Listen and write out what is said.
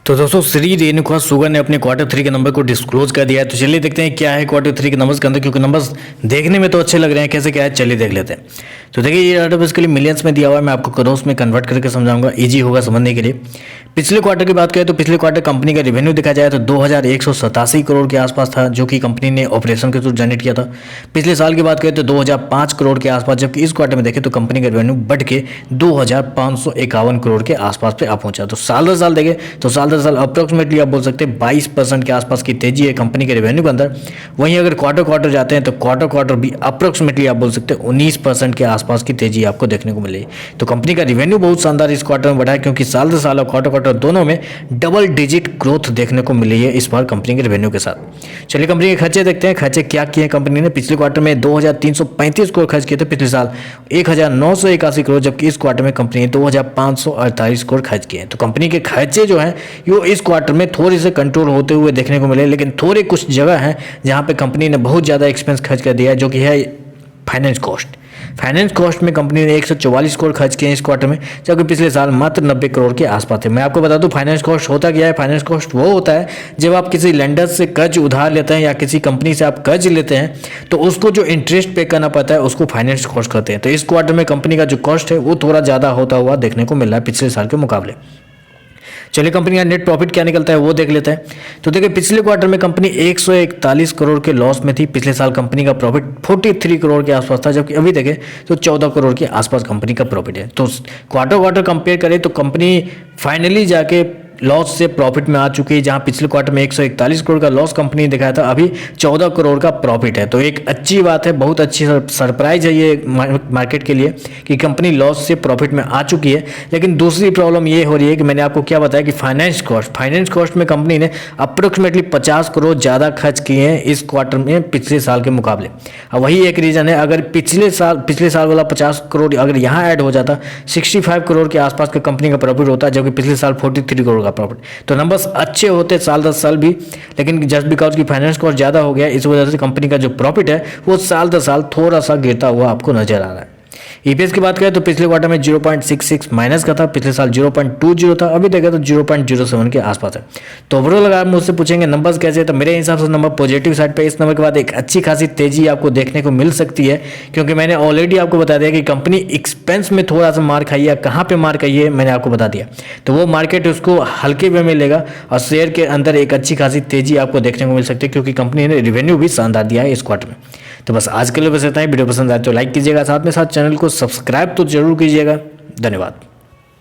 तो दोस्तों श्री रेणुका शुगर ने अपने क्वार्टर 3 के नंबर को डिस्क्लोज कर दिया है। तो चलिए देखते हैं क्या है क्वार्टर 3 के नंबर्स के अंदर, क्योंकि नंबर्स देखने में तो अच्छे लग रहे हैं, कैसे क्या है चलिए देख लेते हैं। तो देखिए ये डाटा बेसिकली मिलियंस में दिया हुआ है, मैं आपको करोड़ में कन्वर्ट करके समझाऊंगा, इजी होगा समझने के लिए। पिछले क्वार्टर की बात करें तो पिछले क्वार्टर कंपनी का रेवेन्यू देखा जाए तो 2187 करोड़ के आसपास था, जो कि कंपनी ने ऑपरेशन के थ्रू जनरेट किया था। पिछले साल की बात करें तो 2005 करोड़ के आसपास, जबकि इस क्वार्टर में देखें तो कंपनी का रेवेन्यू बढ़ के 2551 करोड़ के आसपास पे आ पहुंचा। तो साल दर साल देखें तो साल दर साल अप्रोक्सीमेटली आप बोल सकते हैं 22% के आसपास की तेजी है कंपनी के रेवेन्यू के अंदर। वहीं अगर क्वार्टर जाते हैं तो क्वार्टर भी अप्रोक्सीमेटली आप बोल सकते हैं 19% के आसपास की तेजी आपको देखने को मिली। तो कंपनी का रेवेन्यू बहुत शानदार इस क्वार्टर में बढ़ा है, क्योंकि साल दर साल और क्वार्टर दोनों में डबल डिजिट ग्रोथ देखने को मिली है इस बार कंपनी के रेवेन्यू के साथ। चलिए कंपनी के खर्चे देखते हैं, खर्चे क्या किए हैं कंपनी ने। पिछले क्वार्टर में 2335 करोड़ खर्च किए थे, पिछले साल 1981 करोड़, जबकि इस क्वार्टर में कंपनी ने 2548 करोड़ खर्च किए हैं। तो कंपनी के खर्चे जो हैं वो इस क्वार्टर में थोड़े से कंट्रोल होते हुए देखने को मिले, लेकिन थोड़े कुछ जगह हैं जहां पे कंपनी ने बहुत ज़्यादा एक्सपेंस खर्च कर दिया है, जो कि है फाइनेंस कॉस्ट। फाइनेंस कॉस्ट में कंपनी ने 144 करोड़ खर्च किए हैं इस क्वार्टर में, जबकि पिछले साल मात्र 90 करोड़ के आसपास थे। मैं आपको बता दूं फाइनेंस कॉस्ट होता क्या है। फाइनेंस कॉस्ट वो होता है जब आप किसी लेंडर से कर्ज उधार लेते हैं या किसी कंपनी से आप कर्ज लेते हैं तो उसको जो इंटरेस्ट पे करना पड़ता है उसको फाइनेंस कॉस्ट कहते हैं। तो इस क्वार्टर में कंपनी का जो कॉस्ट है वो थोड़ा ज़्यादा होता हुआ देखने को मिल रहा है पिछले साल के मुकाबले। चलिए कंपनी का नेट प्रॉफिट क्या निकलता है वो देख लेते हैं। तो देखिए पिछले क्वार्टर में कंपनी 141 करोड़ के लॉस में थी। पिछले साल कंपनी का प्रॉफिट 43 करोड़ के आसपास था, जबकि अभी देखें तो 14 करोड़ के आसपास कंपनी का प्रॉफिट है। तो क्वार्टर कंपेयर करें तो कंपनी फाइनली जाके लॉस से प्रॉफिट में आ चुकी है। जहां पिछले क्वार्टर में 141 करोड़ का लॉस कंपनी ने दिखाया था, अभी 14 करोड़ का प्रॉफिट है। तो एक अच्छी बात है, बहुत अच्छी सरप्राइज है ये मार्केट के लिए कि कंपनी लॉस से प्रॉफिट में आ चुकी है। लेकिन दूसरी प्रॉब्लम ये हो रही है कि मैंने आपको क्या बताया कि फाइनेंस कॉस्ट में कंपनी ने अप्रोक्सीमेटली 50 करोड़ ज़्यादा खर्च किए हैं इस क्वार्टर में पिछले साल के मुकाबले। अब वही एक रीज़न है, अगर पिछले साल वाला 50 करोड़ अगर यहाँ ऐड हो जाता 65 करोड़ के आसपास का कंपनी का प्रॉफिट होता, जबकि पिछले साल 43 करोड़ प्रॉफिट। तो नंबर्स अच्छे होते साल दर साल भी, लेकिन जस्ट बिकॉज की फाइनेंस कॉस्ट ज्यादा हो गया इस वजह से कंपनी का जो प्रॉफिट है वो साल दर साल थोड़ा सा गिरता हुआ आपको नजर आ रहा है। ईपीएस की बात करें तो पिछले क्वार्टर में 0.66 माइनस का था, पिछले साल 0.20 था, अभी देखा तो 0.07 के आसपास है। तो ओवरऑल अगर आप मुझसे पूछेंगे नंबर्स कैसे, तो मेरे हिसाब से नंबर पॉजिटिव साइड पे। इस नंबर के बाद एक अच्छी खासी तेजी आपको देखने को मिल सकती है, क्योंकि मैंने ऑलरेडी आपको बता दिया कि कंपनी एक्सपेंस में थोड़ा सा मार खाई है। कहाँ पे मार खाई है मैंने आपको बता दिया, तो वो मार्केट उसको हल्के वे में लेगा और शेयर के अंदर एक अच्छी खासी तेजी आपको देखने को मिल सकती है, क्योंकि कंपनी ने रेवेन्यू भी शानदार दिया है इस क्वार्टर में। तो बस आज के लिए बस इतना ही। वीडियो पसंद आए तो लाइक कीजिएगा, साथ में साथ चैनल को सब्सक्राइब तो जरूर कीजिएगा। धन्यवाद।